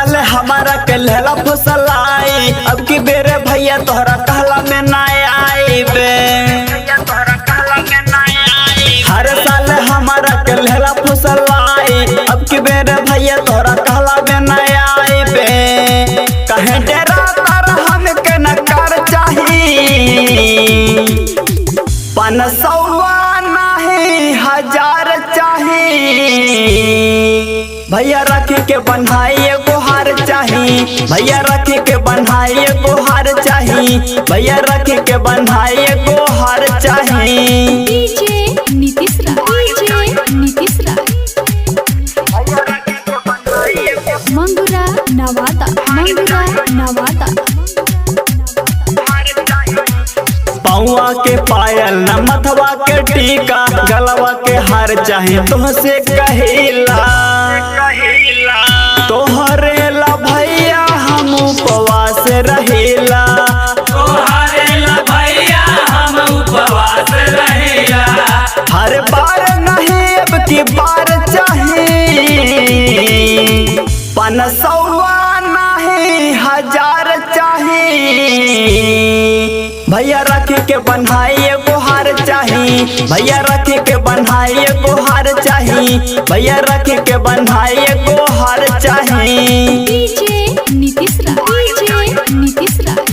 साल हमारा के लेला फुसलाई, अब की बेरे भैया तोहरा कहला में ना आईबे। हर साल हमारा के लेला फुसलाई, अब की बेरे भैया तोहरा कहला में ना आईबे। कहे डेरा तार हमके न कर चाही, 500 नहीं 1000 चाही। भैया रखी के बन्हाई एगो हार चाही, भैया रखी के बन्हाई एगो हार चाही, भैया रखी के बन्हाई एगो हार चाही। डीजे नीतीश राय, नीतीश राय, मंगुरा नवादा, मंगुरा नवादा। पौआ के पायल न मथवा के टीका, गलवा के हार चाही तुहसे कहिला। तोहरे ला भैया हम उपवास रहिला, तोहरे ला भैया हम उपवास रहिला। हर बार नहीं अब की बार चाही, 500 नहीं 1000 चाही। भैया रखी के बन्हाई एगो हार चाही, भैया रखी के बन्हाई एगो हार चाही, भैया रखी के बन्हाई एगो हार चाही। डीजे नीतीश राय, नीतीश राय,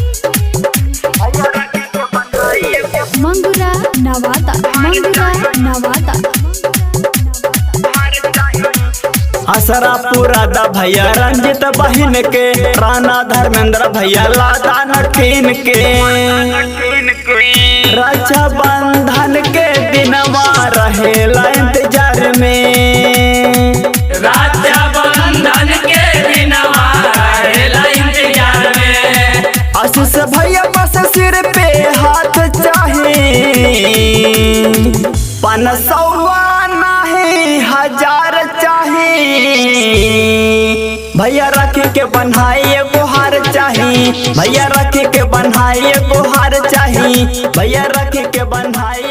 मंगुरा नवादा, मंगुरा नवादा। असरा पूरा दा भैया रंजित बहन के, राणा धर्मेंद्र भैया लादा नकीन के। रक्षा बंधन के दिनवा रहेला इंतजार में, रक्षा बंधन के दिनवा रहेला इंतजार में। आशीष भैया बस सिर पे हाथ चाही, 500 नहीं 1000 चाही। भैया रखी के बन्हाई एगो हार चाही, भैया रखी के बन्हाई एगो हार चाही, भैया रखी के बन्हाई